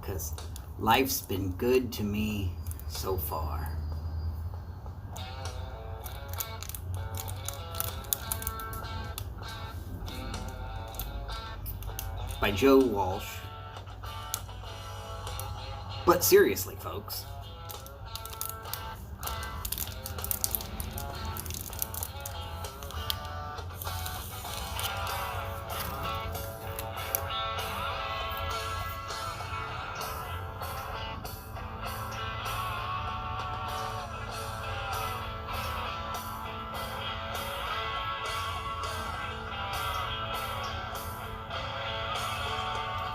because life's been good to me so far. By Joe Walsh. But seriously, folks,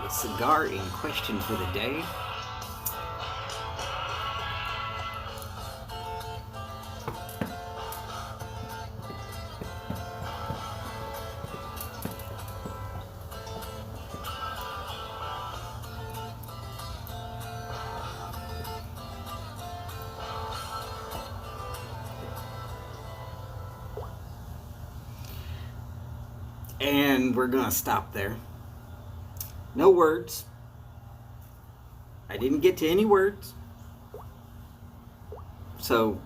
the cigar in question for the day and we're gonna stop there. No words. I didn't get to any words. So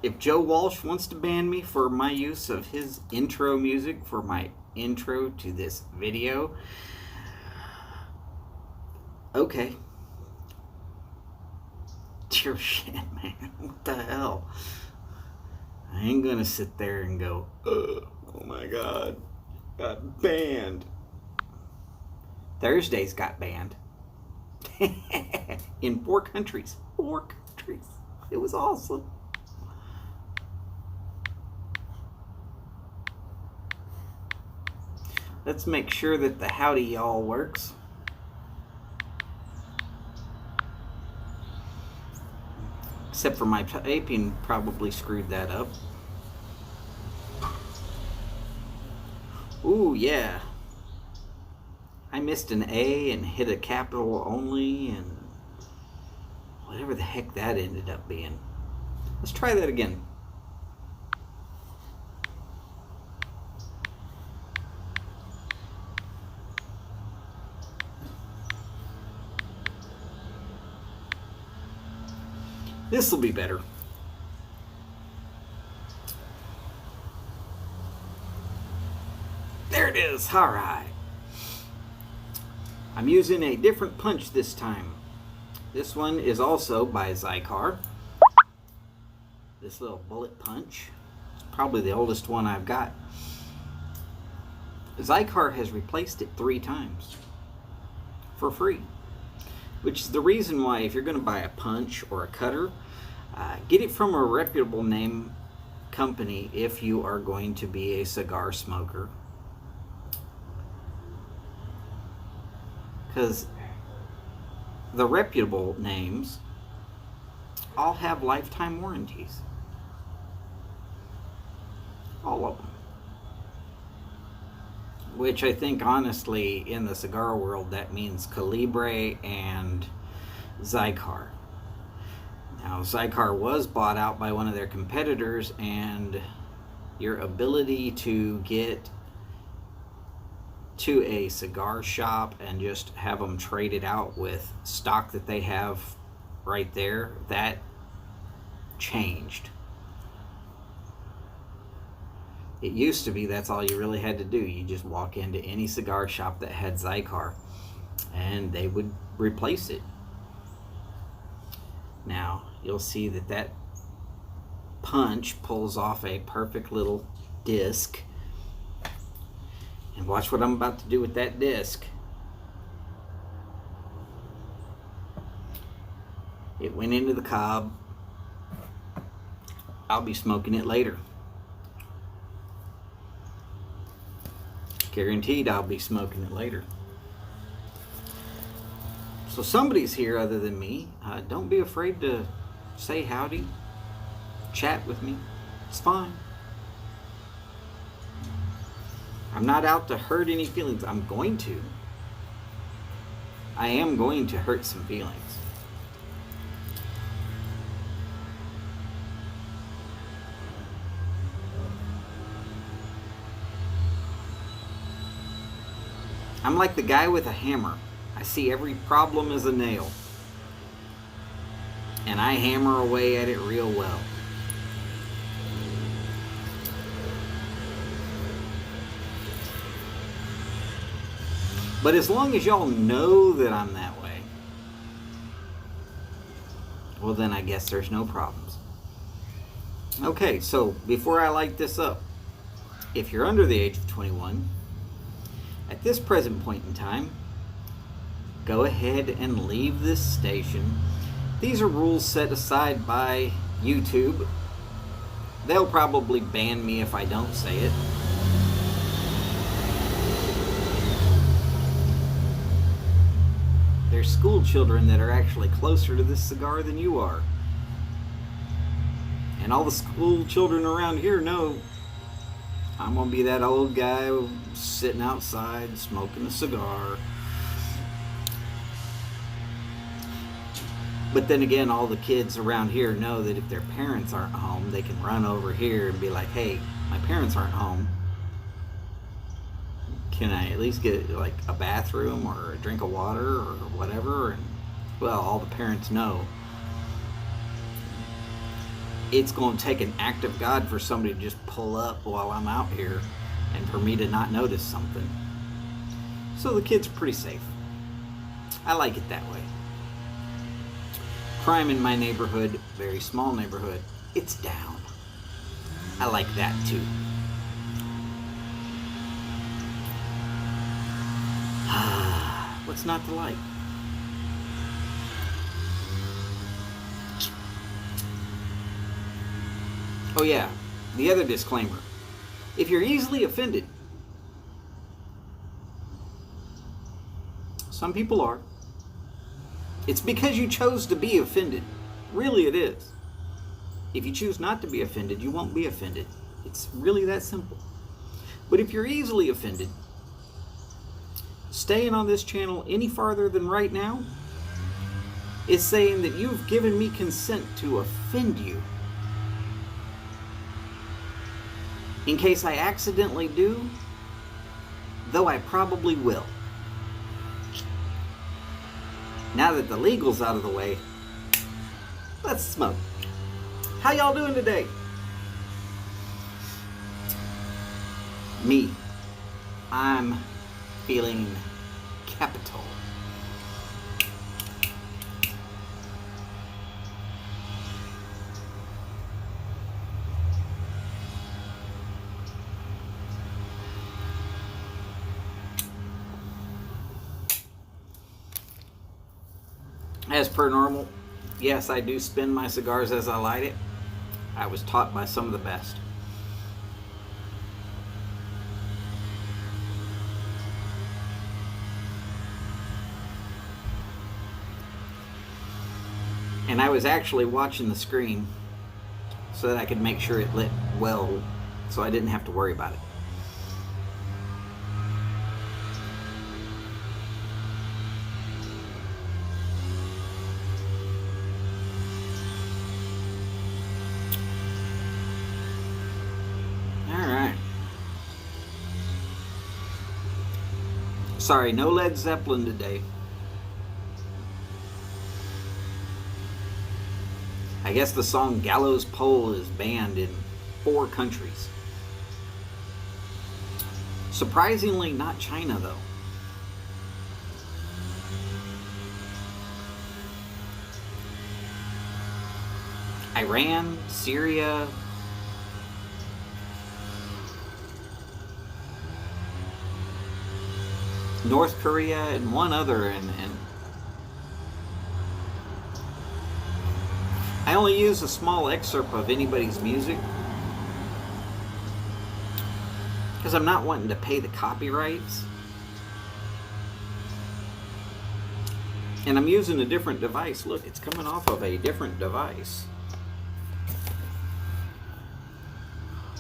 if Joe Walsh wants to ban me for my use of his intro music for my intro to this video, okay. Dear shit, man. What the hell? I ain't gonna sit there and go, oh my god, got banned. Thursdays got banned. In 4 countries. 4 countries. It was awesome. Let's make sure that the howdy y'all works. Except for my typing probably screwed that up. Ooh, yeah. I missed an A and hit a capital only and whatever the heck that ended up being. Let's try that again. This will be better. There it is. All right. I'm using a different punch this time. This one is also by Zycar. This little bullet punch. It's probably the oldest one I've got. Zycar has replaced it 3 times for free. Which is the reason why if you're going to buy a punch or a cutter, get it from a reputable name company if you are going to be a cigar smoker. Because the reputable names all have lifetime warranties. All of them. Which I think honestly in the cigar world that means Calibre and Zycar. Now Zycar was bought out by one of their competitors, and your ability to get to a cigar shop and just have them traded out with stock that they have right there, that changed. It used to be that's all you really had to do. You just walk into any cigar shop that had Zycar and they would replace it. Now you'll see that that punch pulls off a perfect little disc. And watch what I'm about to do with that disc. It went into the cob. I'll be smoking it later. Guaranteed I'll be smoking it later. So somebody's here other than me. Don't be afraid to say howdy. Chat with me. It's fine. I'm not out to hurt any feelings. I'm going to. I am going to hurt some feelings. I'm like the guy with a hammer. I see every problem as a nail, and I hammer away at it real well. But as long as y'all know that I'm that way, well, then I guess there's no problems. Okay, so before I light this up, if you're under the age of 21, at this present point in time, go ahead and leave this station. These are rules set aside by YouTube. They'll probably ban me if I don't say it. There's school children that are actually closer to this cigar than you are. And all the school children around here know I'm going to be that old guy sitting outside smoking a cigar. But then again, all the kids around here know that if their parents aren't home, they can run over here and be like, hey, my parents aren't home. Can I at least get like a bathroom or a drink of water or whatever? And well, all the parents know it's going to take an act of God for somebody to just pull up while I'm out here and for me to not notice something. So the kids are pretty safe. I like it that way. Crime in my neighborhood, very small neighborhood, it's down. I like that too. What's not to like? Oh yeah, the other disclaimer. If you're easily offended, some people are, it's because you chose to be offended. Really it is. If you choose not to be offended, you won't be offended. It's really that simple. But if you're easily offended, staying on this channel any farther than right now is saying that you've given me consent to offend you. In case I accidentally do, though I probably will. Now that the legal's out of the way, let's smoke. How y'all doing today? Me, I'm feeling capital. As per normal, yes, I do spin my cigars as I light it. I was taught by some of the best. And I was actually watching the screen so that I could make sure it lit well, so I didn't have to worry about it. Sorry, no Led Zeppelin today. I guess the song Gallows Pole is banned in 4 countries. Surprisingly, not China, though. Iran, Syria, North Korea, and one other, and I only use a small excerpt of anybody's music because I'm not wanting to pay the copyrights, and I'm using a different device. Look, it's coming off of a different device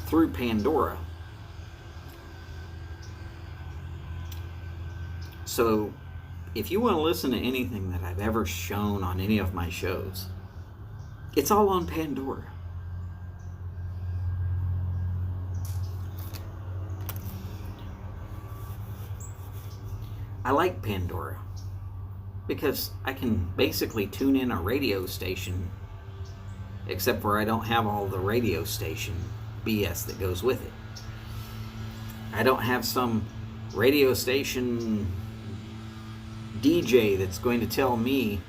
through Pandora. So, if you want to listen to anything that I've ever shown on any of my shows, it's all on Pandora. I like Pandora. because I can basically tune in a radio station, except for I don't have all the radio station BS that goes with it. I don't have some radio station DJ that's going to tell me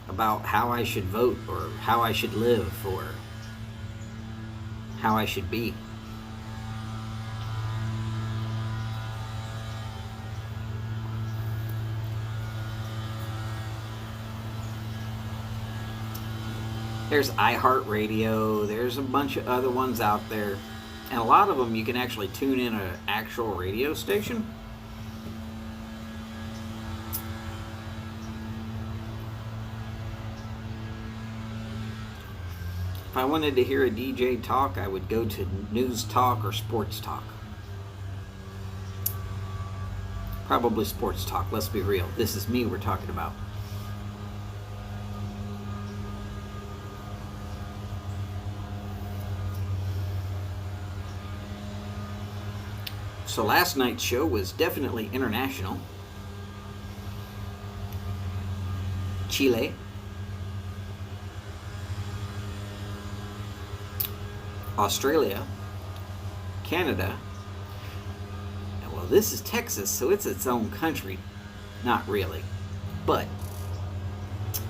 about how I should vote or how I should live or how I should be. There's iHeartRadio, there's a bunch of other ones out there, and a lot of them you can actually tune in an actual radio station. If I wanted to hear a DJ talk, I would go to News Talk or Sports Talk. Probably Sports Talk, let's be real. This is me we're talking about. So last night's show was definitely international. Chile, Australia, Canada. Well, this is Texas, so it's its own country. Not really. But,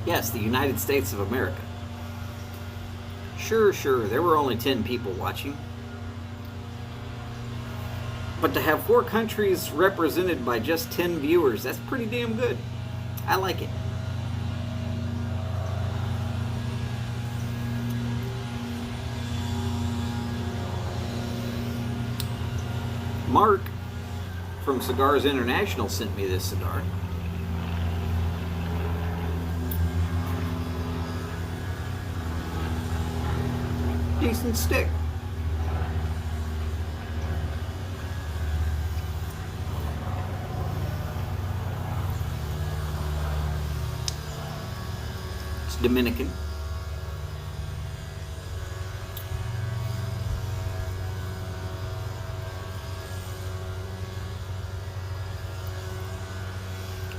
yes, the United States of America. Sure, there were only 10 people watching. But to have 4 countries represented by just 10 viewers, that's pretty damn good. I like it. Mark from Cigars International sent me this cigar. Decent stick. It's Dominican.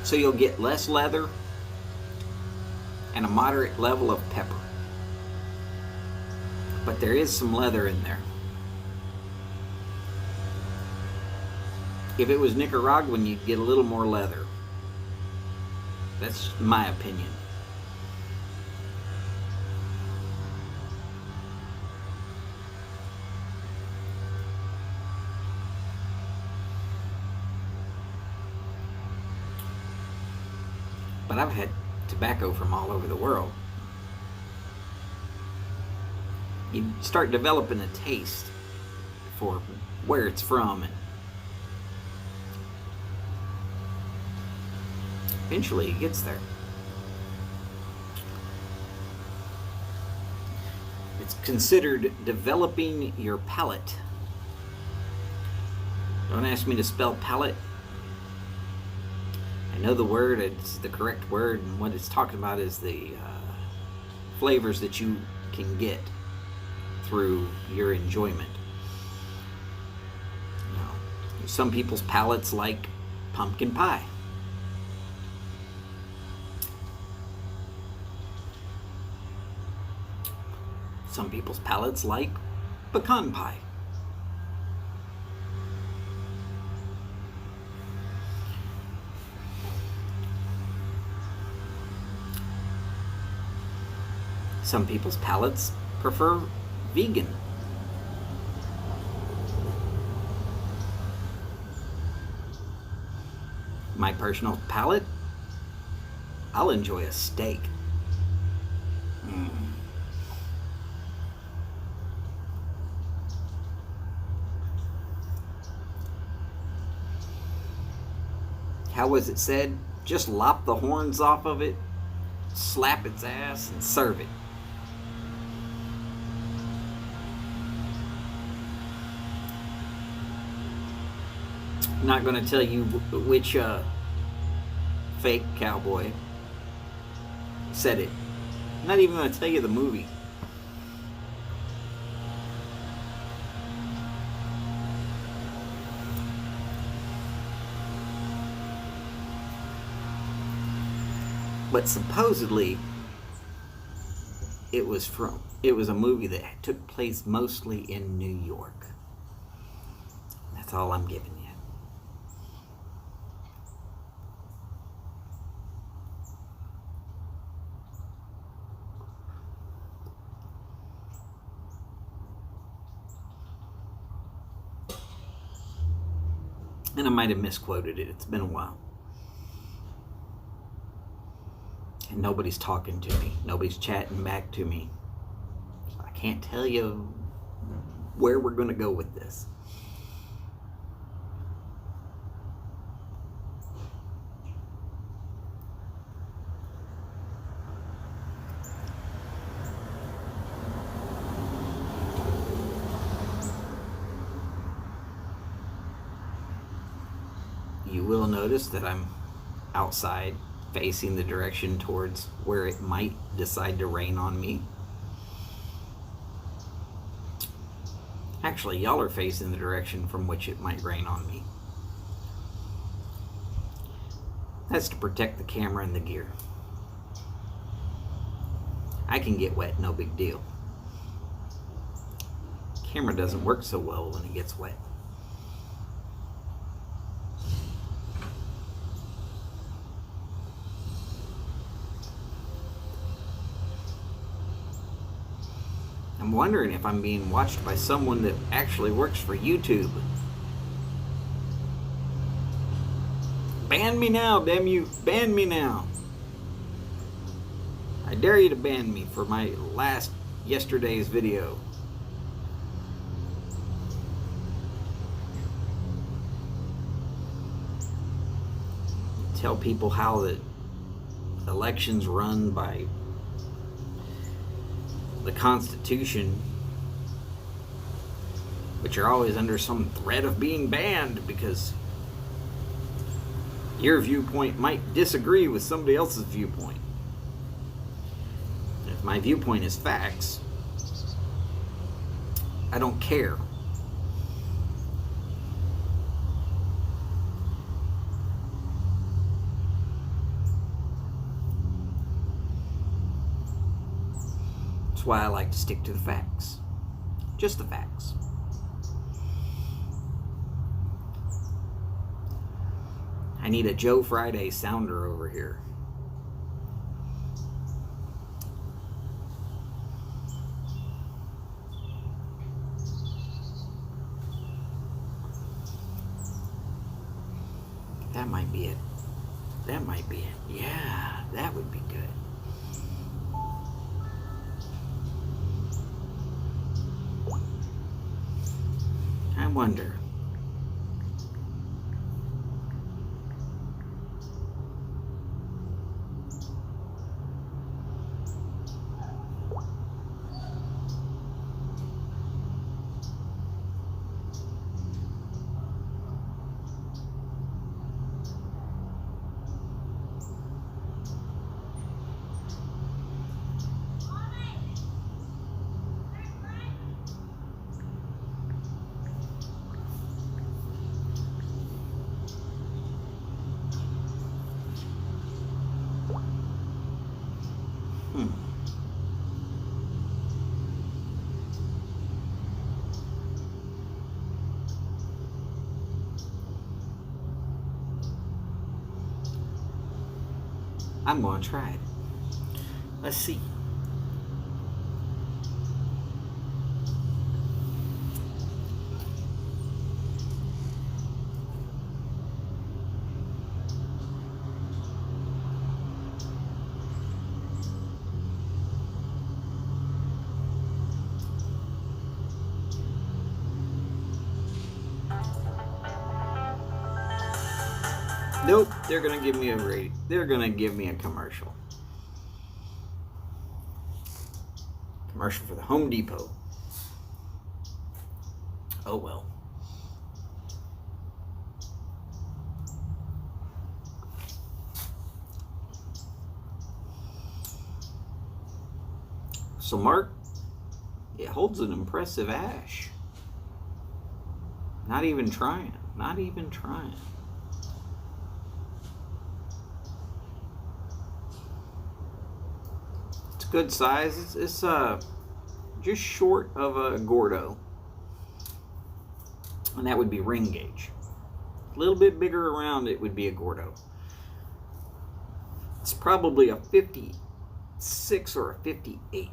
So you'll get less leather and a moderate level of pepper. But there is some leather in there. If it was Nicaraguan, you'd get a little more leather. That's my opinion. But I've had tobacco from all over the world. You start developing a taste for where it's from, and eventually it gets there. It's considered developing your palate. Don't ask me to spell palate. I know the word, it's the correct word, and what it's talking about is the flavors that you can get through your enjoyment. You know, some people's palates like pumpkin pie. Some people's palates like pecan pie. Some people's palates prefer vegan. My personal palate, I'll enjoy a steak. How was it said? Just lop the horns off of it, slap its ass, and serve it. I'm not going to tell you which fake cowboy said it. I'm not even going to tell you the movie. But supposedly it was a movie that took place mostly in New York. That's all I'm giving you. And I might have misquoted it. It's been a while. And nobody's talking to me. Nobody's chatting back to me. So I can't tell you where we're going to go with this. You will notice that I'm outside, facing the direction towards where it might decide to rain on me. Actually, y'all are facing the direction from which it might rain on me. That's to protect the camera and the gear. I can get wet, no big deal. Camera doesn't work so well when it gets wet. I'm wondering if I'm being watched by someone that actually works for YouTube. Ban me now, damn you. Ban me now. I dare you to ban me for my yesterday's video. Tell people how the election's run by the Constitution, but you're always under some threat of being banned because your viewpoint might disagree with somebody else's viewpoint. If my viewpoint is facts, I don't care. That's why I like to stick to the facts. Just the facts. I need a Joe Friday sounder over here. That might be it. That might be it. Yeah, that would be good. I wonder. I'm going to try it. Let's see. Nope, they're gonna give me a rate. They're gonna give me a commercial. Commercial for the Home Depot. Oh well. So Mark, it holds an impressive ash. Not even trying. Not even trying. good size. It's just short of a Gordo, and that would be ring gauge. A little bit bigger around it would be a Gordo. It's probably a 56 or a 58.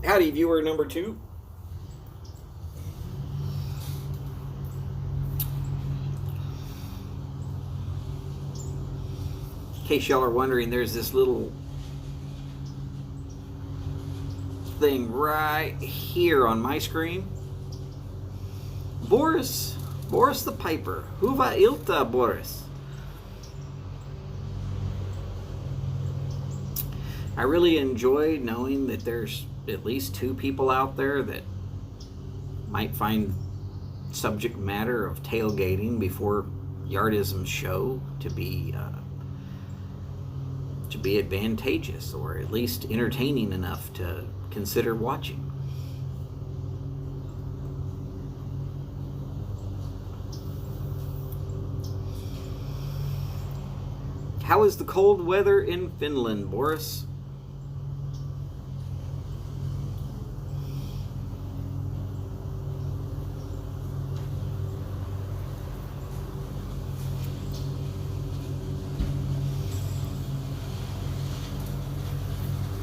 Howdy, viewer number 2. In case y'all are wondering, there's this little thing right here on my screen. Boris the Piper. Huva Ilta, Boris. I really enjoy knowing that there's at least 2 people out there that might find subject matter of tailgating before yardism show to be advantageous, or at least entertaining enough to consider watching. How is the cold weather in Finland, Boris?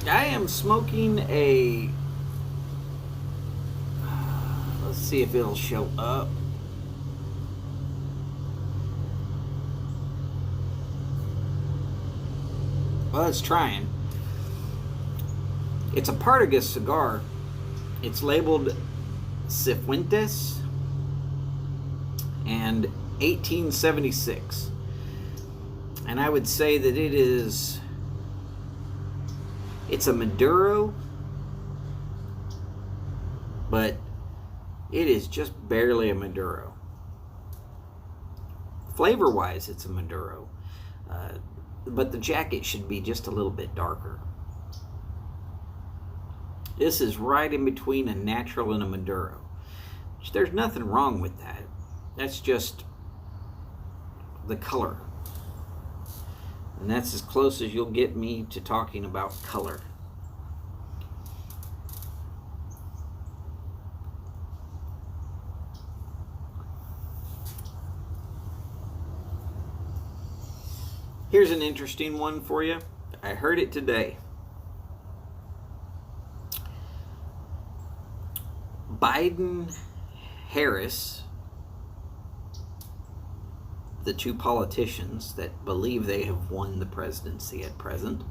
I am smoking a, let's see if it'll show up. Well, it's trying. It's a Partagas cigar. It's labeled Cifuentes and 1876. And I would say that it's a Maduro, but it is just barely a Maduro. Flavor-wise, it's a Maduro, but the jacket should be just a little bit darker. This is right in between a natural and a Maduro. There's nothing wrong with that. That's just the color. And that's as close as you'll get me to talking about color. Here's an interesting one for you. I heard it today. Biden, Harris, the 2 politicians that believe they have won the presidency at present,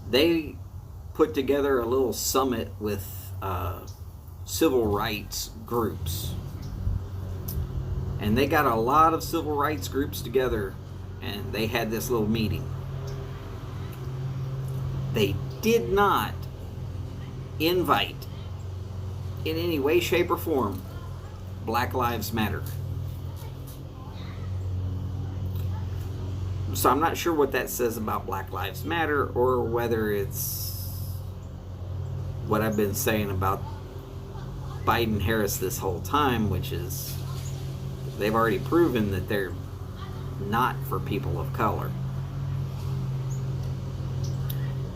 they put together a little summit with civil rights groups. And they got a lot of civil rights groups together, and they had this little meeting. They did not invite, in any way, shape, or form, Black Lives Matter. So I'm not sure what that says about Black Lives Matter, or whether it's what I've been saying about Biden-Harris this whole time, which is they've already proven that they're not for people of color.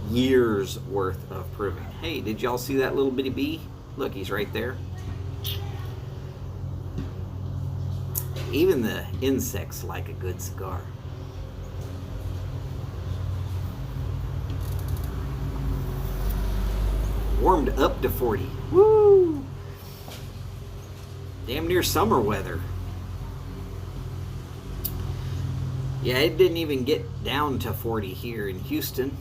Years worth of proving. Hey, did y'all see that little bitty bee? Look, he's right there. Even the insects like a good cigar. Warmed up to 40. Woo! Damn near summer weather. Yeah, it didn't even get down to 40 here in Houston.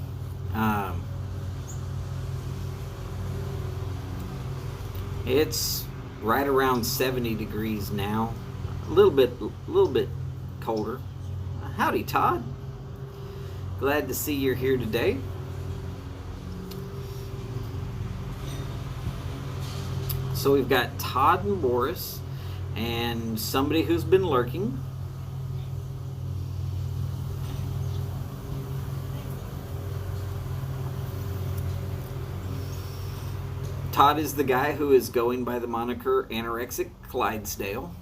It's right around 70 degrees now. A little bit colder. Howdy, Todd. Glad to see you're here today. So we've got Todd and Boris and somebody who's been lurking. Todd is the guy who is going by the moniker Anorexic Clydesdale.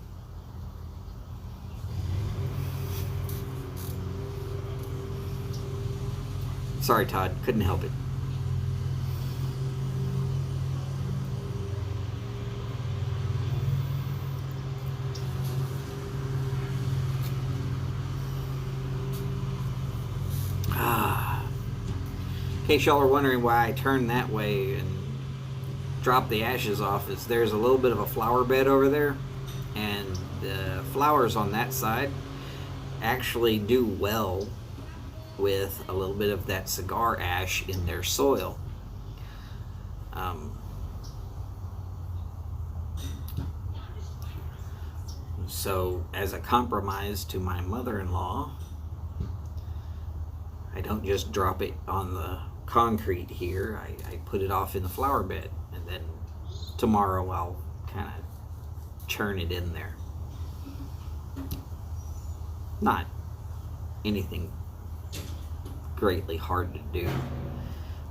Sorry, Todd, couldn't help it. In case y'all are wondering why I turned that way and drop the ashes off, is there's a little bit of a flower bed over there, and the flowers on that side actually do well with a little bit of that cigar ash in their soil. So as a compromise to my mother-in-law, I don't just drop it on the concrete here. I put it off in the flower bed, and then tomorrow I'll kind of churn it in there. Not anything greatly hard to do,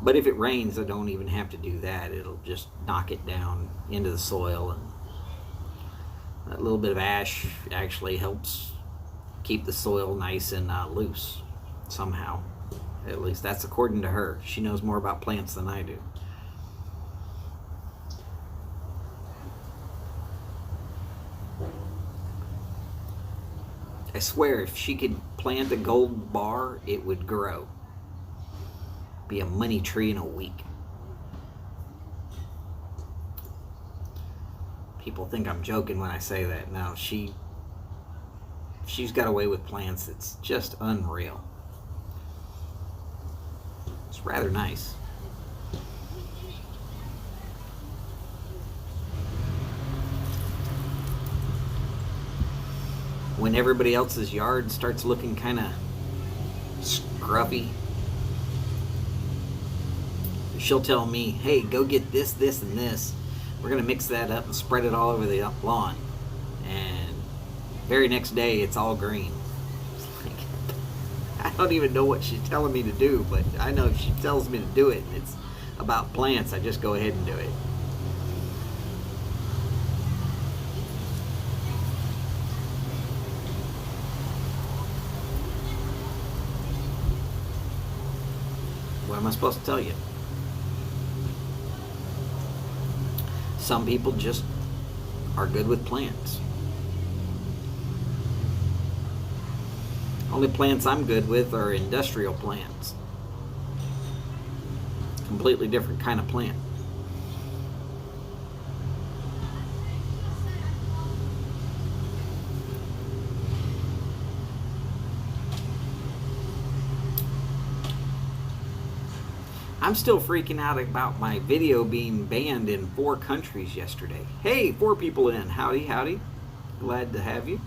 but if it rains I don't even have to do that. It'll just knock it down into the soil, and that little bit of ash actually helps keep the soil nice and loose somehow. At least that's according to her. She knows more about plants than I do. I swear, if she could plant a gold bar, it would grow. Be a money tree in a week. People think I'm joking when I say that. No, she's got a way with plants that's just unreal. It's rather nice. When everybody else's yard starts looking kind of scruffy, she'll tell me, hey, go get this, this, and this. We're going to mix that up and spread it all over the lawn. And very next day, it's all green. I don't even know what she's telling me to do, but I know if she tells me to do it and it's about plants, I just go ahead and do it. What am I supposed to tell you? Some people just are good with plants. Only plants I'm good with are industrial plants. Completely different kind of plant. I'm still freaking out about my video being banned in 4 countries yesterday. Hey, 4 people in. Howdy, howdy. Glad to have you.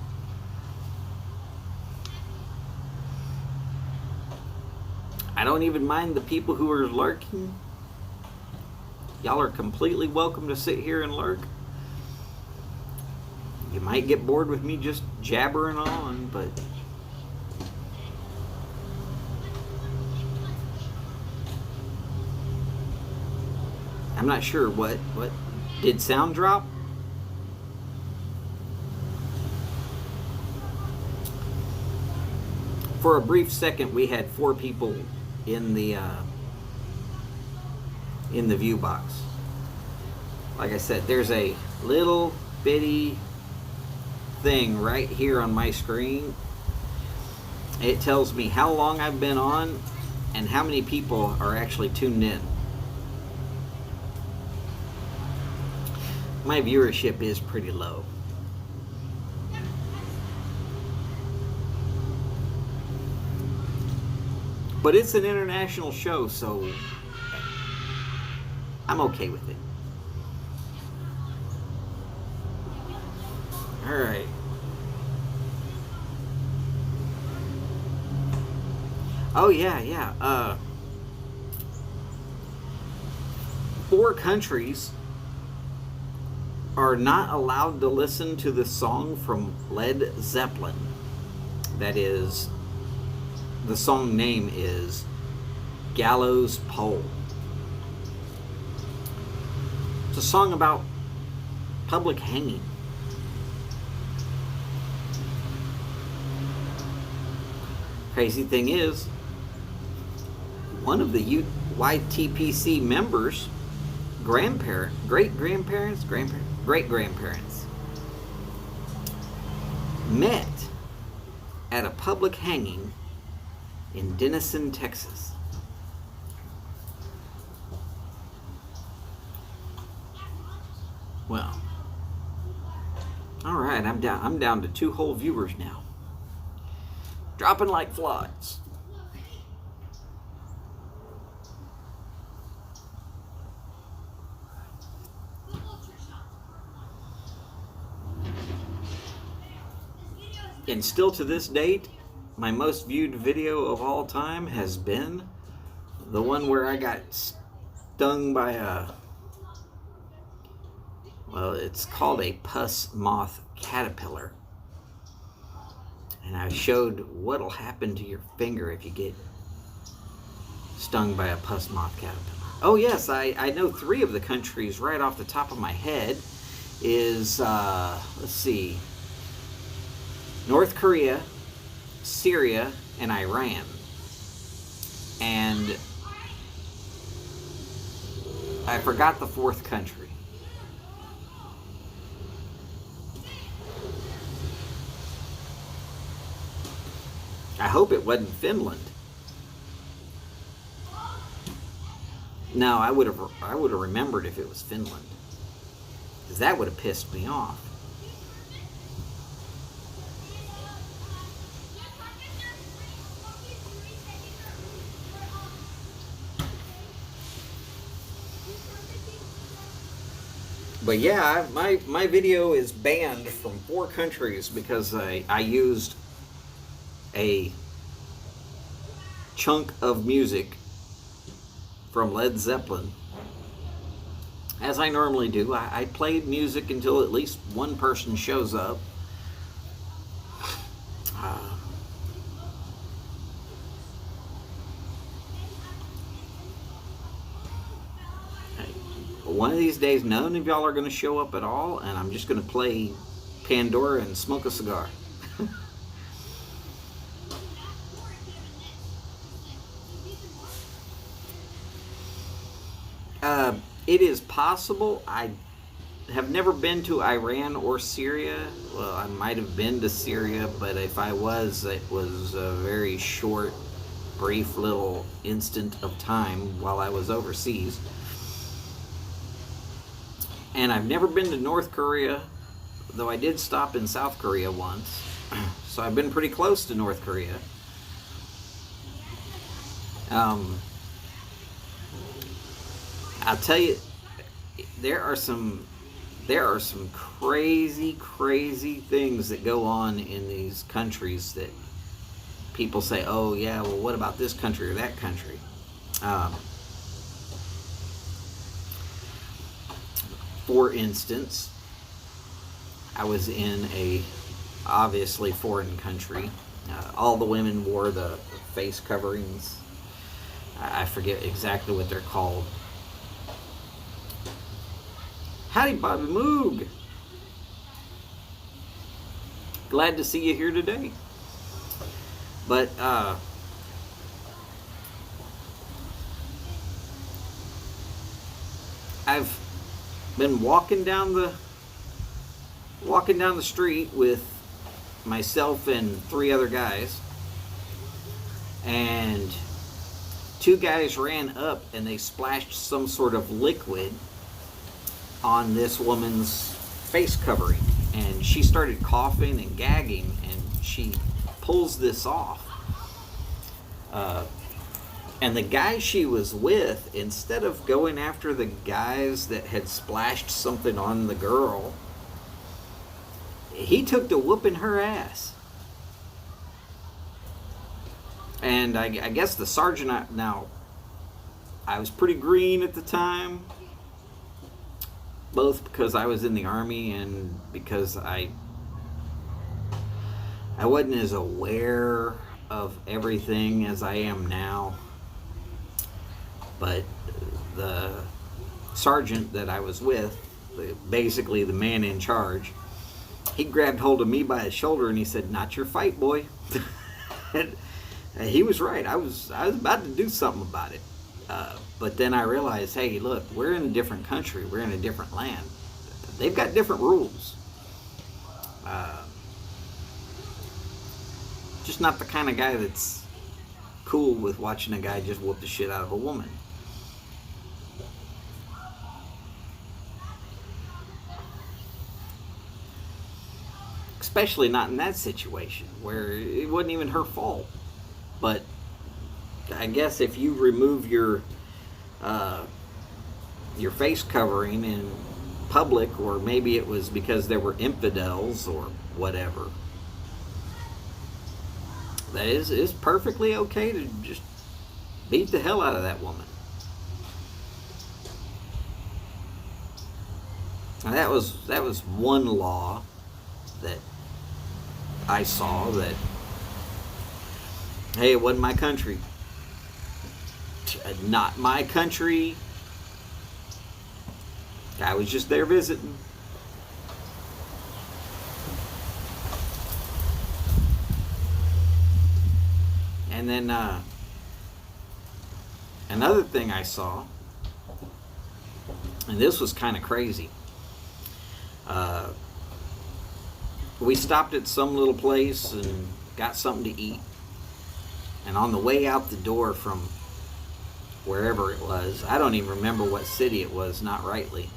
I don't even mind the people who are lurking. Y'all are completely welcome to sit here and lurk. You might get bored with me just jabbering on, but I'm not sure what did sound drop? For a brief second we had 4 people in the view box. Like I said, there's a little bitty thing right here on my screen. It tells me how long I've been on and how many people are actually tuned in. My viewership is pretty low. But it's an international show, so I'm okay with it. All right. Oh, yeah. 4 countries are not allowed to listen to the song from Led Zeppelin. That is, the song name is Gallows Pole. It's It's a song about public hanging. Crazy thing is, one of the YTPC members' great-grandparents met at a public hanging in Denison, Texas. Well, all right, I'm down to 2 whole viewers now. Dropping like flies. And still to this date, my most viewed video of all time has been the one where I got stung by it's called a pus moth caterpillar. And I showed what'll happen to your finger if you get stung by a pus moth caterpillar. Oh yes, I know 3 of the countries right off the top of my head is, let's see, North Korea, Syria, and Iran. And I forgot the 4th country. I hope it wasn't Finland. No, I would have remembered if it was Finland, because that would have pissed me off. But yeah, my video is banned from 4 countries because I used a chunk of music from Led Zeppelin. As I normally do, I played music until at least one person shows up. One of these days, none of y'all are going to show up at all, and I'm just going to play Pandora and smoke a cigar. It is possible. I have never been to Iran or Syria. Well, I might have been to Syria, but if I was, it was a very short, brief little instant of time while I was overseas. And I've never been to North Korea, though I did stop in South Korea once. So I've been pretty close to North Korea. I'll tell you, there are some crazy things that go on in these countries that people say, oh yeah, well what about this country or that country? For instance, I was in a obviously foreign country. All the women wore the face coverings. I forget exactly what they're called. Howdy, Bobby Moog. Glad to see you here today. But I've been walking down the street with myself and 3 other guys, and 2 guys ran up and they splashed some sort of liquid on this woman's face covering, and she started coughing and gagging, and she pulls this off. And the guy she was with, instead of going after the guys that had splashed something on the girl, he took to whooping her ass. And I guess the sergeant, now, I was pretty green at the time, both because I was in the Army and because I wasn't as aware of everything as I am now. But the sergeant that I was with, basically the man in charge, he grabbed hold of me by his shoulder and he said, "Not your fight, boy." And he was right. I was about to do something about it. But then I realized, hey, look, we're in a different country. We're in a different land. They've got different rules. Just not the kind of guy that's cool with watching a guy just whoop the shit out of a woman. Especially not in that situation where it wasn't even her fault. But I guess if you remove your face covering in public, or maybe it was because there were infidels or whatever, that is perfectly okay to just beat the hell out of that woman. And that was one law that I saw that, hey, it wasn't my country. Not my country. I was just there visiting. And then another thing I saw, and this was kind of crazy. We stopped at some little place and got something to eat. And on the way out the door from wherever it was, I don't even remember what city it was, not rightly.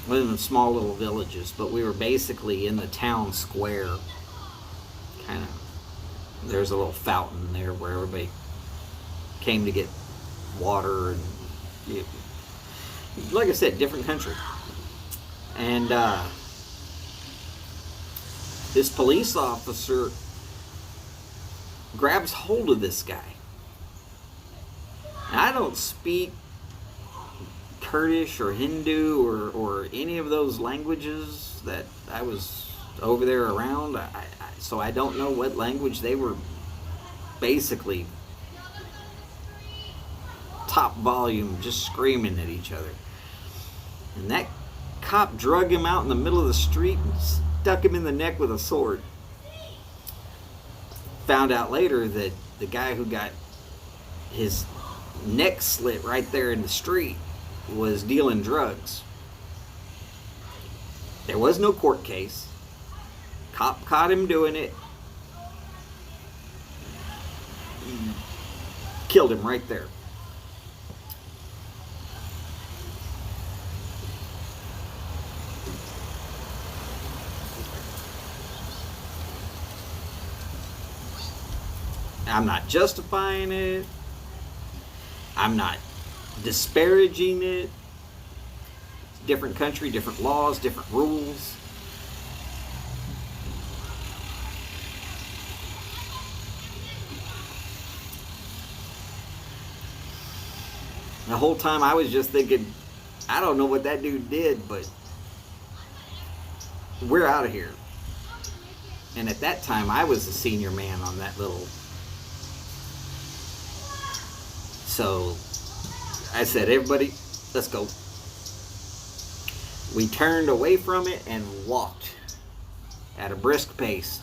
One of the small little villages, but we were basically in the town square. Kind of, there's a little fountain there where everybody came to get water, and like I said, different country. And this police officer grabs hold of this guy. Now, I don't speak Kurdish or Hindu or any of those languages that I was over there around, so I don't know what language they were basically top volume just screaming at each other. And that cop drug him out in the middle of the street and stuck him in the neck with a sword. Found out later that the guy who got his neck slit right there in the street was dealing drugs. There was no court case. Cop caught him doing it. Killed him right there. I'm not justifying it. I'm not disparaging it. Different country, different laws, different rules. The whole time I was just thinking, I don't know what that dude did, but we're out of here. And at that time, I was a senior man on that little. So I said, everybody, let's go. We turned away from it and walked at a brisk pace.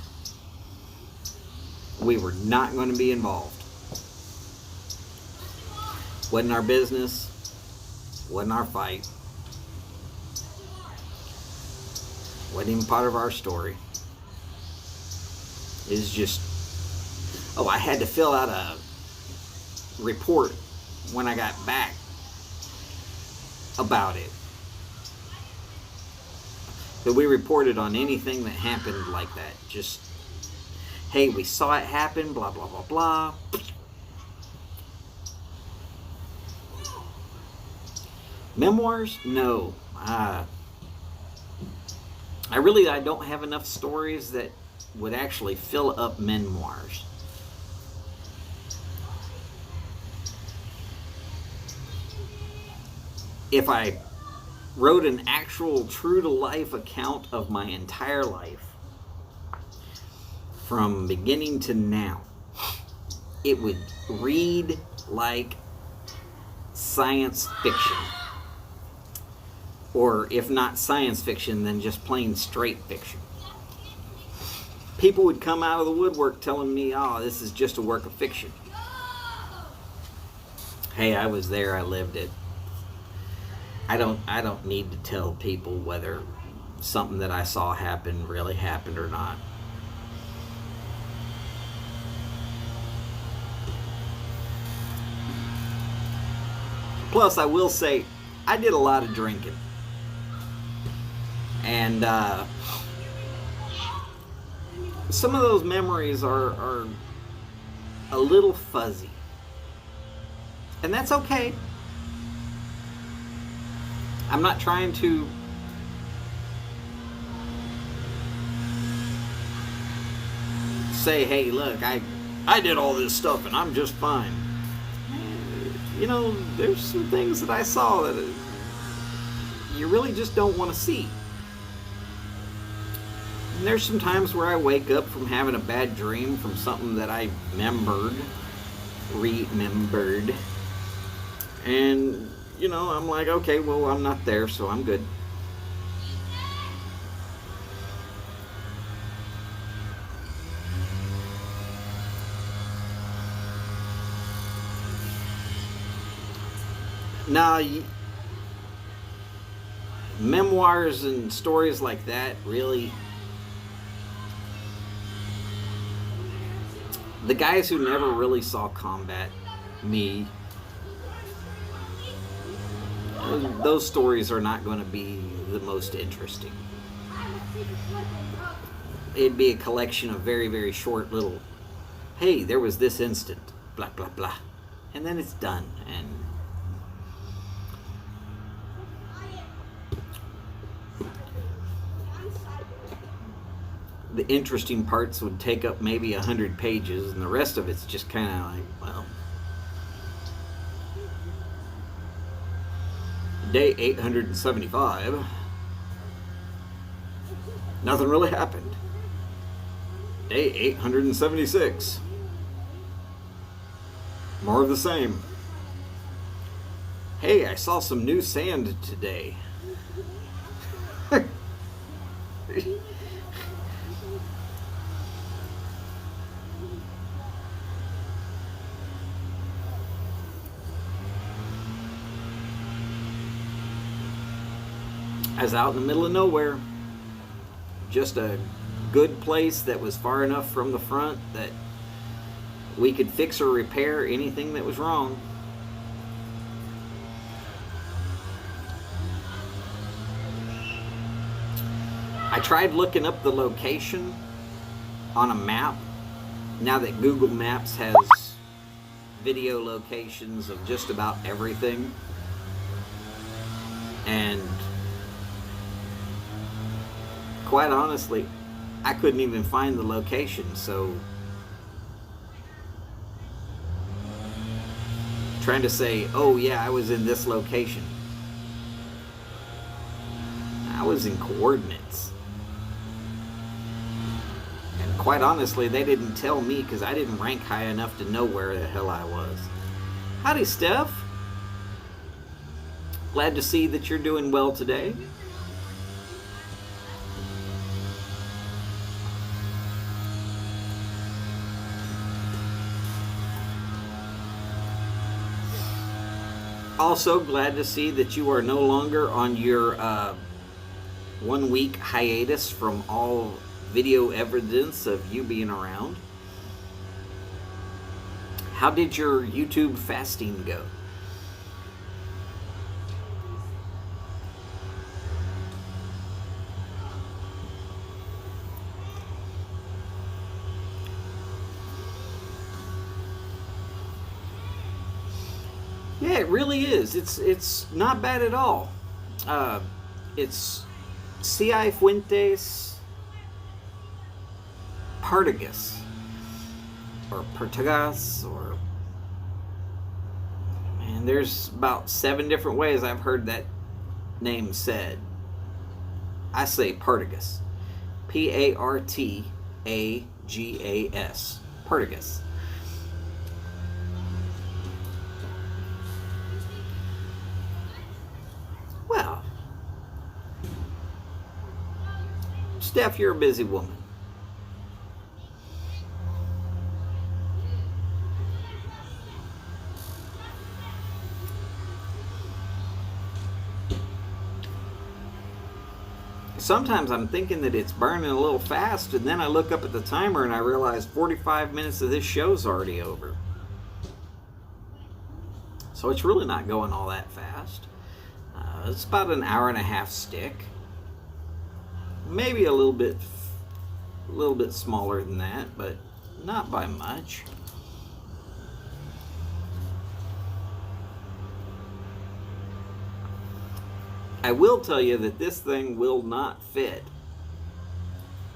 We were not going to be involved. Wasn't our business. Wasn't our fight. Wasn't even part of our story. It was just, I had to fill out a report when I got back about it. But we reported on anything that happened like that. Just, hey, we saw it happen, blah, blah, blah, blah. Memoirs? No. I don't have enough stories that would actually fill up memoirs. If I wrote an actual true-to-life account of my entire life, from beginning to now, it would read like science fiction. Or if not science fiction, then just plain straight fiction. People would come out of the woodwork telling me, oh, this is just a work of fiction. Hey, I was there, I lived it. I don't need to tell people whether something that I saw happen really happened or not. Plus, I will say, I did a lot of drinking. And some of those memories are a little fuzzy. And that's okay. I'm not trying to say, hey, look, I did all this stuff and I'm just fine. You know, there's some things that I saw that you really just don't want to see. And there's some times where I wake up from having a bad dream from something that I remembered. And, you know, I'm like, okay, well, I'm not there, so I'm good. Now, memoirs and stories like that, really, the guys who never really saw combat, me, those stories are not going to be the most interesting. It'd be a collection of very, very short little, hey, there was this instant, blah, blah, blah. And then it's done. And the interesting parts would take up maybe 100 pages, and the rest of it's just kind of like, well, day 875, nothing really happened. Day 876, more of the same. Hey, I saw some new sand today. I was out in the middle of nowhere. Just a good place that was far enough from the front that we could fix or repair anything that was wrong. I tried looking up the location on a map. Now that Google Maps has video locations of just about everything. And quite honestly, I couldn't even find the location, so trying to say, oh yeah, I was in this location. I was in coordinates. And quite honestly, they didn't tell me because I didn't rank high enough to know where the hell I was. Howdy, Steph. Glad to see that you're doing well today. Also glad to see that you are no longer on your 1 week hiatus from all video evidence of you being around. How did your YouTube fasting go? Yeah, it really is. It's not bad at all. It's C.I. Fuentes Partagas, or Partagas, or, man, there's about 7 different ways I've heard that name said. I say Partagas. Partagas. Partagas. Steph, you're a busy woman. Sometimes I'm thinking that it's burning a little fast, and then I look up at the timer and I realize 45 minutes of this show's already over. So it's really not going all that fast. It's about an hour and a half stick. Maybe a little bit smaller than that, but not by much. I will tell you that this thing will not fit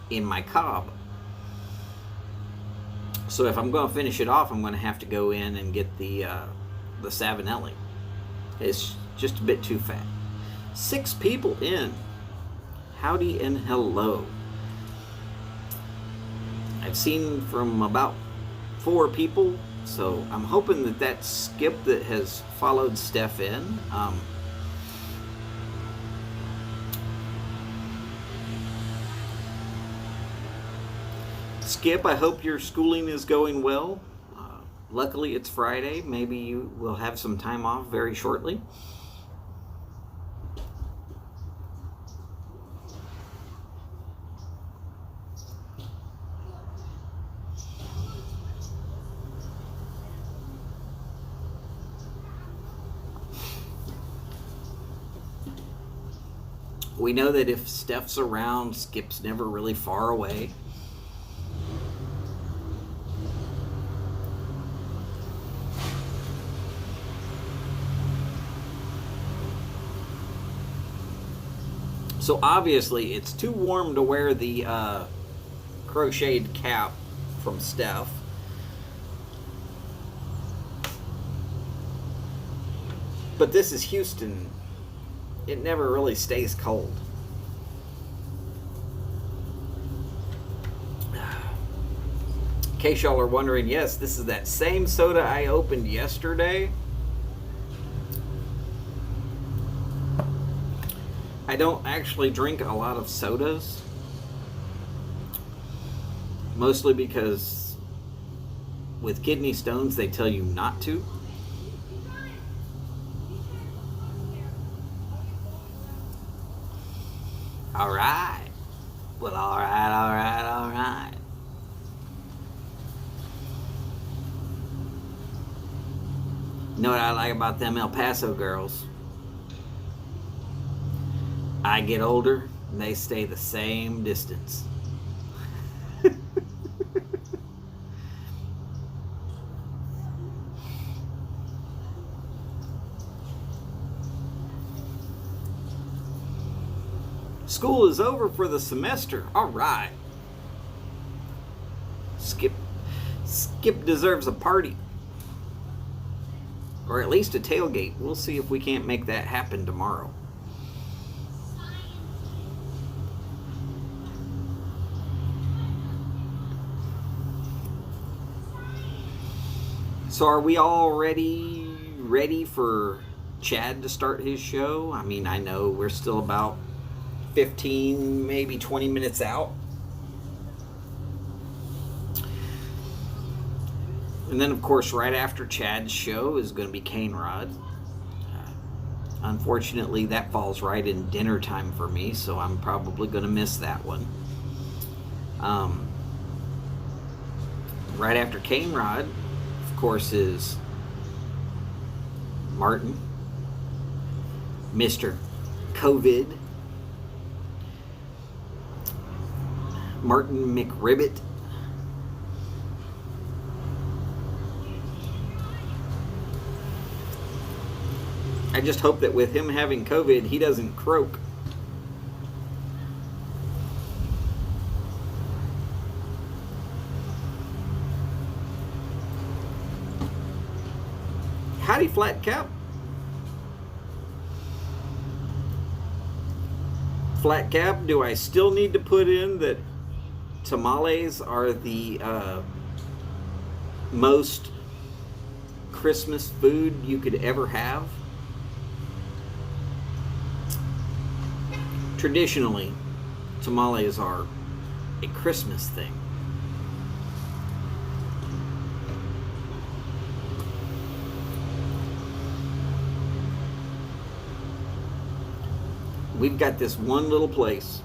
in my cob. So if I'm going to finish it off, I'm going to have to go in and get the Savinelli. It's just a bit too fat. 6 people in. Howdy and hello. I've seen from about 4 people, so I'm hoping that that's Skip that has followed Steph in. Skip, I hope your schooling is going well. Luckily, it's Friday. Maybe you will have some time off very shortly. We know that if Steph's around, Skip's never really far away. So obviously it's too warm to wear the crocheted cap from Steph. But this is Houston. It never really stays cold. In case y'all are wondering, yes, this is that same soda I opened yesterday. I don't actually drink a lot of sodas, mostly because with kidney stones they tell you not to. All right. Well, all right. You know what I like about them El Paso girls? I get older, and they stay the same distance. School is over for the semester. All right. Skip deserves a party. Or at least a tailgate. We'll see if we can't make that happen tomorrow. So are we already ready for Chad to start his show? I mean, I know we're still about 15, maybe 20 minutes out. And then, of course, right after Chad's show is going to be Cane Rod. Unfortunately, that falls right in dinner time for me, so I'm probably going to miss that one. Right after Cane Rod, of course, is Martin, Mr. COVID, Martin McRibbit. I just hope that with him having COVID, he doesn't croak. Howdy, Flat Cap. Flat Cap, do I still need to put in that tamales are the most Christmas food you could ever have? Traditionally, tamales are a Christmas thing. We've got this one little place.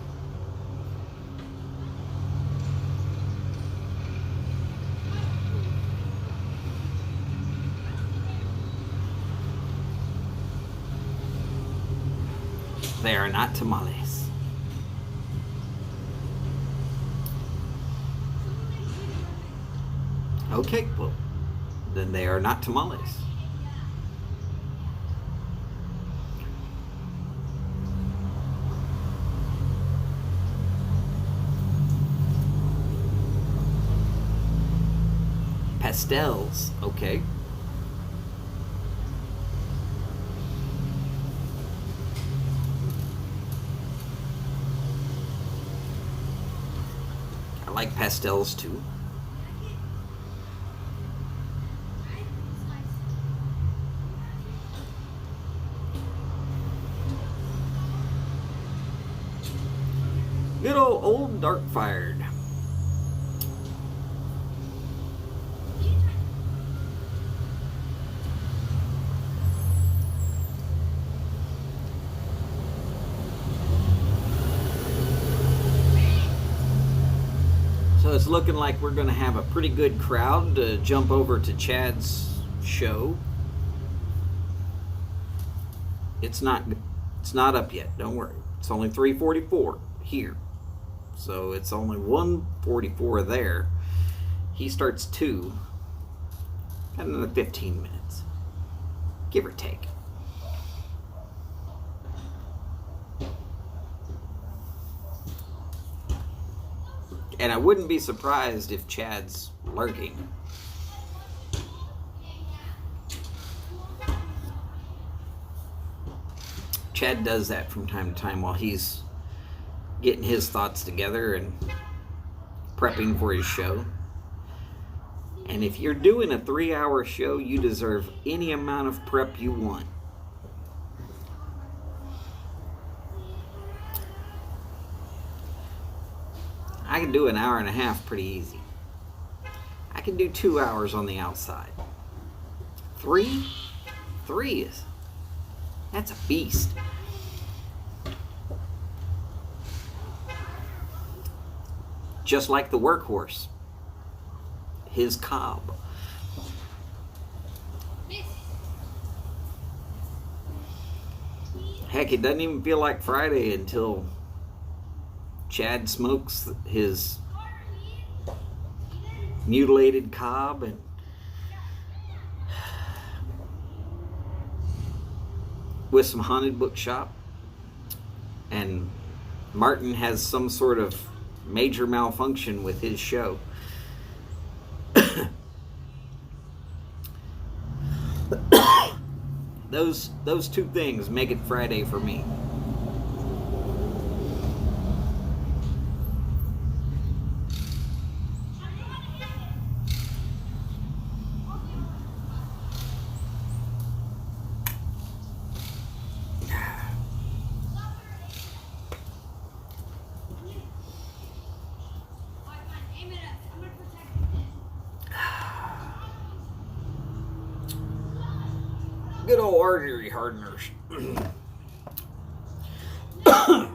They are not tamales. Okay, well, then they are not tamales. Pastels, okay. I like pastels too. Good old dark fired. So it's looking like we're going to have a pretty good crowd to jump over to Chad's show. It's not up yet. Don't worry. It's only 3:44 here. So it's only 1:44 there. He starts 2. Got another 15 minutes. Give or take. And I wouldn't be surprised if Chad's lurking. Chad does that from time to time while he's getting his thoughts together and prepping for his show. And if you're doing a 3-hour show, you deserve any amount of prep you want. I can do an hour and a half pretty easy. I can do 2 hours on the outside. 3? 3 is... that's a beast. Just like the workhorse. His Cobb. Heck, it doesn't even feel like Friday until Chad smokes his mutilated Cobb and with some haunted bookshop, and Martin has some sort of major malfunction with his show. Those two things make it Friday for me. Good old artery hardeners. A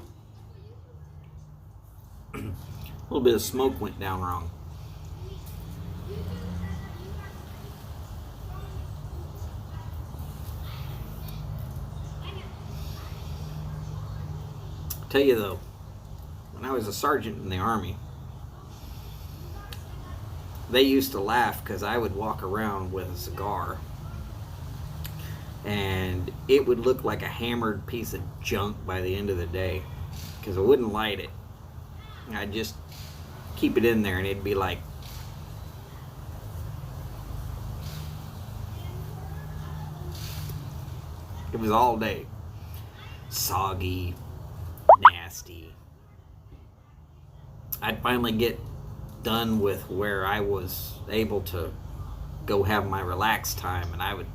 little bit of smoke went down wrong. Tell you though, when I was a sergeant in the Army, they used to laugh because I would walk around with a cigar and it would look like a hammered piece of junk by the end of the day because I wouldn't light it. I'd just keep it in there and it'd be like it was all day. Soggy, nasty. I'd finally get done with where I was able to go have my relaxed time and I would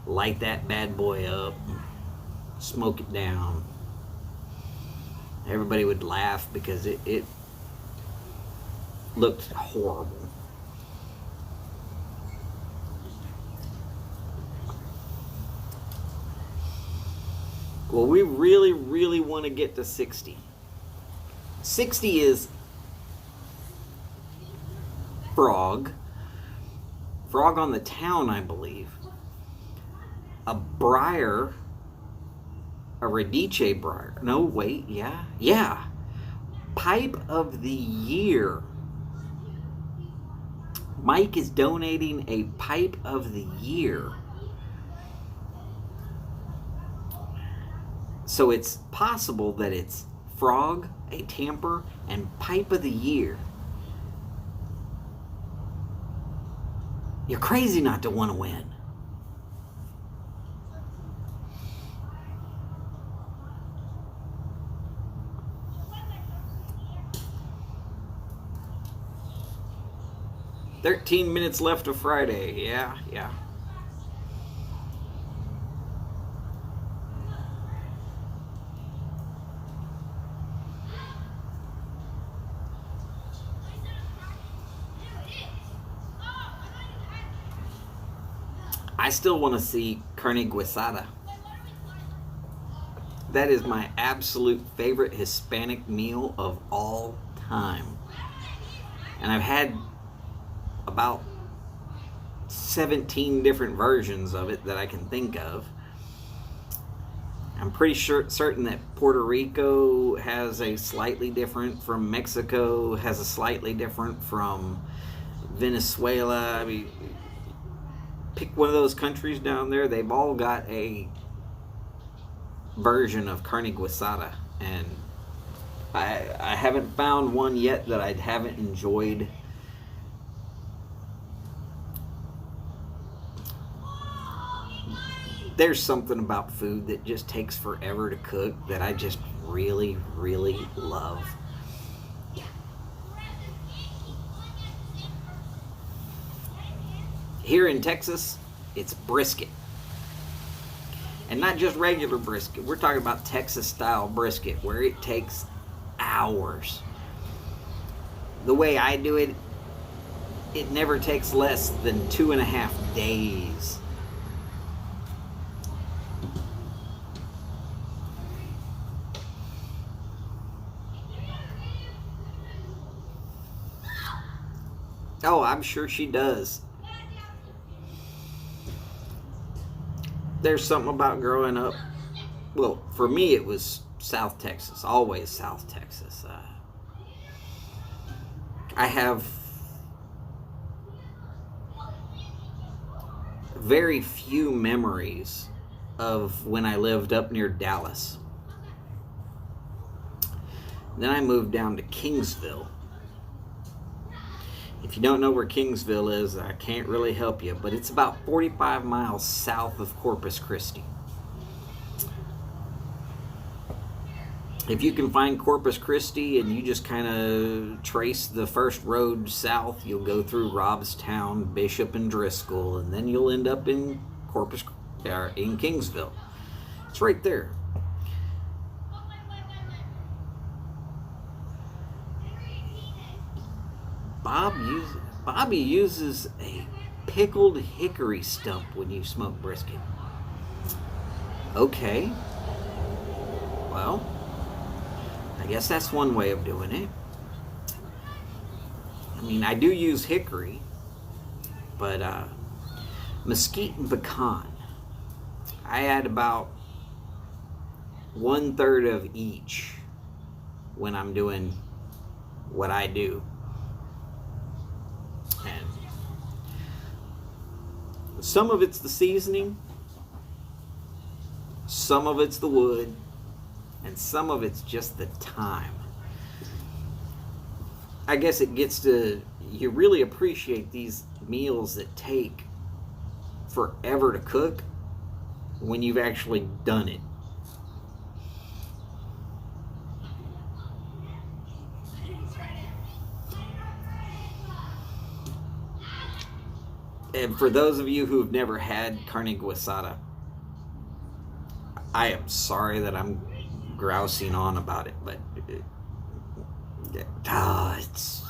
light that bad boy up, smoke it down, Everybody would laugh because it looked horrible. Well, we really, really want to get to 60. 60 is frog. Frog on the town, I believe. A briar. A radice briar. No, wait, yeah. Yeah. Pipe of the year. Mike is donating a pipe of the year. So it's possible that it's frog, a tamper, and pipe of the year. You're crazy not to want to win. "13 minutes left of Friday." Yeah. I still want to see carne guisada. That is my absolute favorite Hispanic meal of all time. And I've had about 17 different versions of it that I can think of. I'm pretty certain that Puerto Rico has a slightly different from Mexico, has a slightly different from Venezuela. I mean, pick one of those countries down there, they've all got a version of carne guisada, and I haven't found one yet that I haven't enjoyed. There's something about food that just takes forever to cook that I just really, really love. Here in Texas, it's brisket. And not just regular brisket. We're talking about Texas-style brisket, where it takes hours. The way I do it, it never takes less than 2.5 days. Oh, I'm sure she does. There's something about growing up. Well, for me, it was South Texas. Always South Texas. I have very few memories of when I lived up near Dallas. Then I moved down to Kingsville. If you don't know where Kingsville is, I can't really help you, but it's about 45 miles south of Corpus Christi. If you can find Corpus Christi and you just kind of trace the first road south, you'll go through Robstown, Bishop, and Driscoll, and then you'll end up in in Kingsville. It's right there. Bobby uses a pickled hickory stump when you smoke brisket. Okay. Well, I guess that's one way of doing it. I mean, I do use hickory, but mesquite and pecan, I add about 1/3 of each when I'm doing what I do. And some of it's the seasoning, some of it's the wood, and some of it's just the time. I guess it gets to, you really appreciate these meals that take forever to cook when you've actually done it. And for those of you who have never had carne guisada, I am sorry that I'm grousing on about it, but it's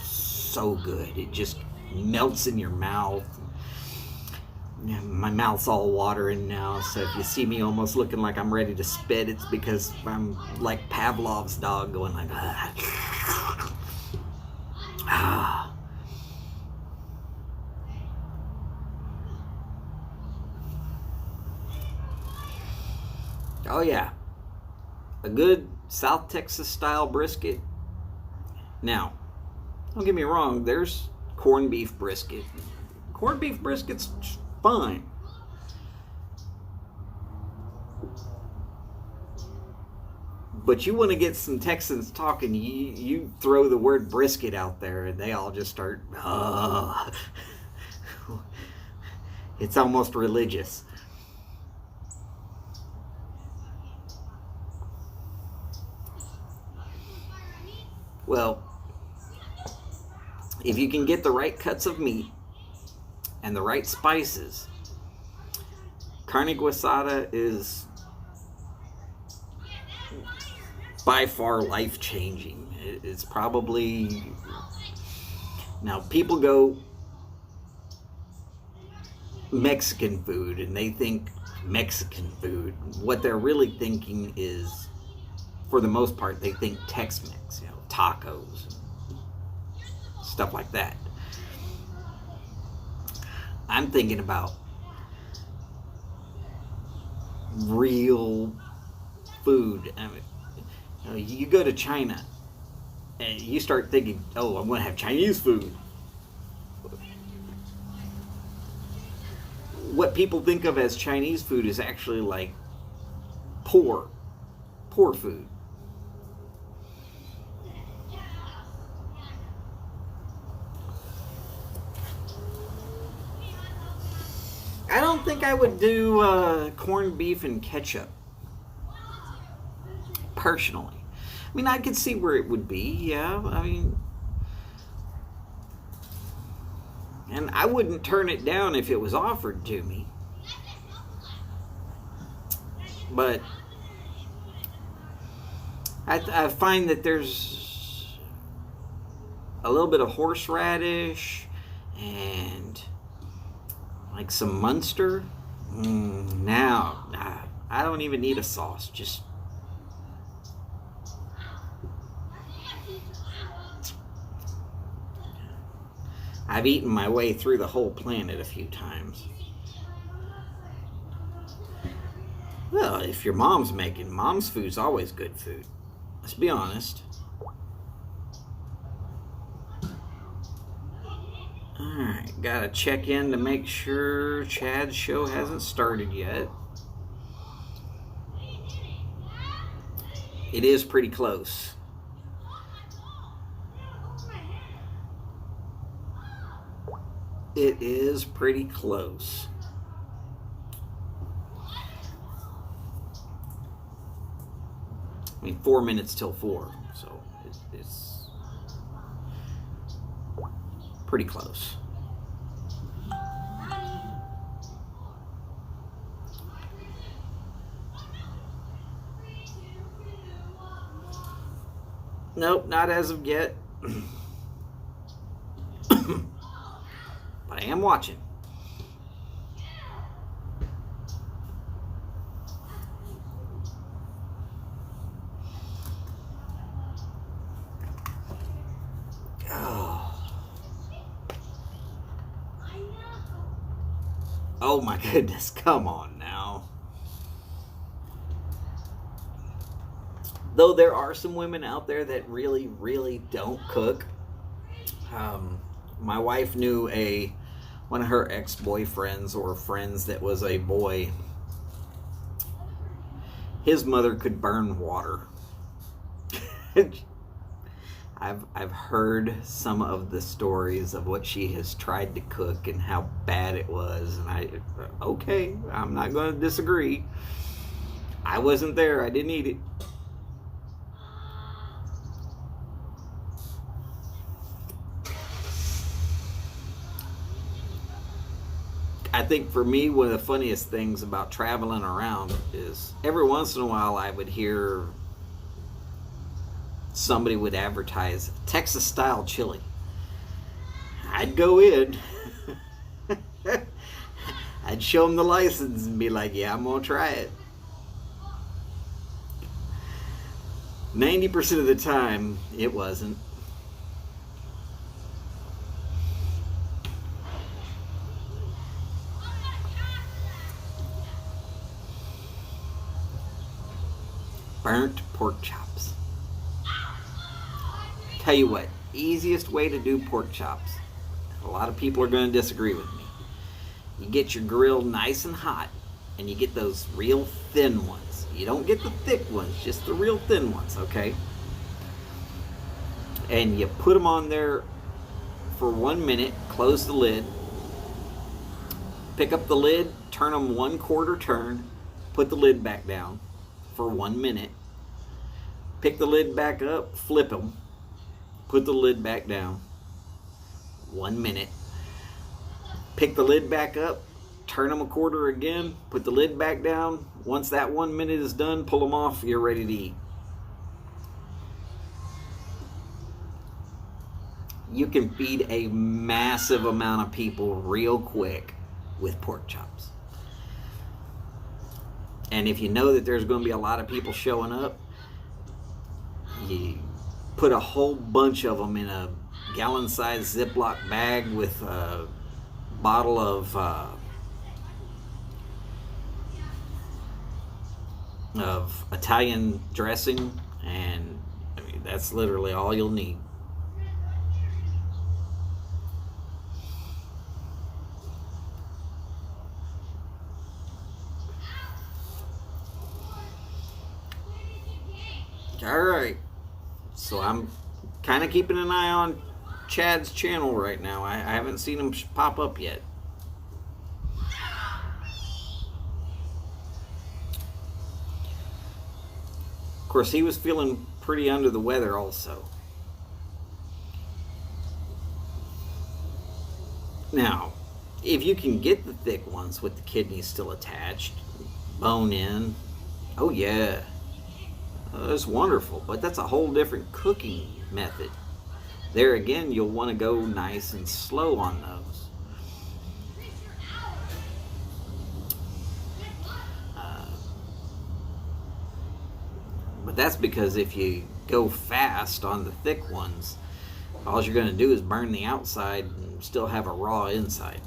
so good. It just melts in your mouth. My mouth's all watering now, so if you see me almost looking like I'm ready to spit, it's because I'm like Pavlov's dog going like ah. Oh yeah, a good South Texas style brisket. Now, don't get me wrong, there's corned beef brisket. Corned beef brisket's fine. But you want to get some Texans talking, you throw the word brisket out there and they all just start, it's almost religious. Well, if you can get the right cuts of meat and the right spices, carne guisada is by far life-changing. It's probably... Now, people go Mexican food and they think Mexican food. What they're really thinking is, for the most part, they think Tex-Mex, tacos, stuff like that. I'm thinking about real food. I mean, you go to China and you start thinking, oh, I'm going to have Chinese food. What people think of as Chinese food is actually like poor food. I don't think I would do corned beef and ketchup, personally. I mean, I could see where it would be, yeah. I mean, and I wouldn't turn it down if it was offered to me. But I find that there's a little bit of horseradish and like some Munster. Now, I don't even need a sauce. Just I've eaten my way through the whole planet a few times. Well, if your mom's making, mom's food's always good food. Let's be honest. Alright, gotta check in to make sure Chad's show hasn't started yet. It is pretty close. It is pretty close. I mean, 4 minutes till 4, so it's pretty close. Nope, not as of yet. But I am watching. Oh my goodness, come on now. Though there are some women out there that really, really don't cook. My wife knew one of her ex-boyfriends or friends that was a boy. His mother could burn water. I've heard some of the stories of what she has tried to cook and how bad it was, and okay, I'm not going to disagree. I wasn't there. I didn't eat it. I think for me, one of the funniest things about traveling around is every once in a while I would hear somebody would advertise Texas style chili. I'd go in, I'd show them the license and be like, yeah, I'm gonna try it. 90% of the time, it wasn't. Burnt pork chops. Tell you what, easiest way to do pork chops. A lot of people are going to disagree with me. You get your grill nice and hot, and you get those real thin ones. You don't get the thick ones, just the real thin ones, okay? And you put them on there for 1 minute, close the lid, pick up the lid, turn them 1/4 turn, put the lid back down for 1 minute, pick the lid back up, flip them, put the lid back down, 1 minute, pick the lid back up, turn them 1/4 again, put the lid back down. Once that 1 minute is done, pull them off, you're ready to eat. You can feed a massive amount of people real quick with pork chops. And if you know that there's going to be a lot of people showing up, you put a whole bunch of them in a gallon-sized Ziploc bag with a bottle of Italian dressing, and I mean, that's literally all you'll need. All right, so I'm kind of keeping an eye on Chad's channel right now. I haven't seen him pop up yet. Of course, he was feeling pretty under the weather also. Now, if you can get the thick ones with the kidneys still attached, bone in, oh yeah, that's wonderful. But that's a whole different cooking method. There again, you'll want to go nice and slow on those. But that's because if you go fast on the thick ones, all you're going to do is burn the outside and still have a raw inside.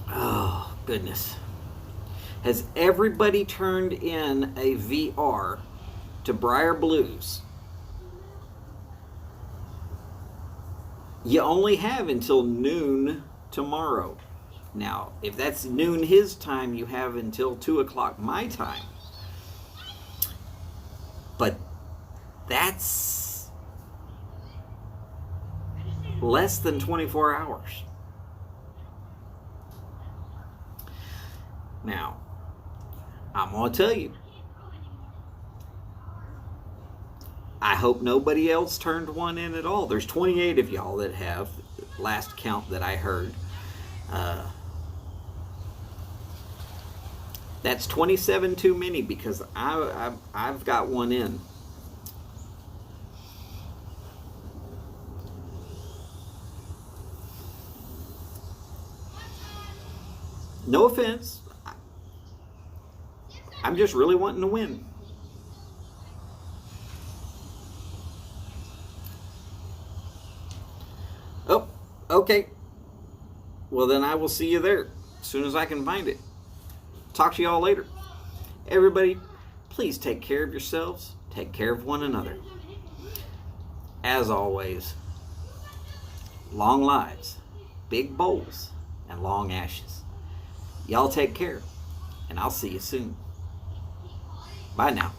Oh, goodness. Has everybody turned in a VR to Briar Blues? You only have until noon tomorrow. Now, if that's noon his time, you have until 2 o'clock my time. But that's less than 24 hours. Now, I'm going to tell you, I hope nobody else turned one in at all. There's 28 of y'all that have, last count that I heard. That's 27 too many, because I've got one in. No offense. I'm just really wanting to win. Oh, okay. Well, then I will see you there as soon as I can find it. Talk to y'all later. Everybody, please take care of yourselves. Take care of one another. As always, long lives, big bowls, and long ashes. Y'all take care, and I'll see you soon. Bye now.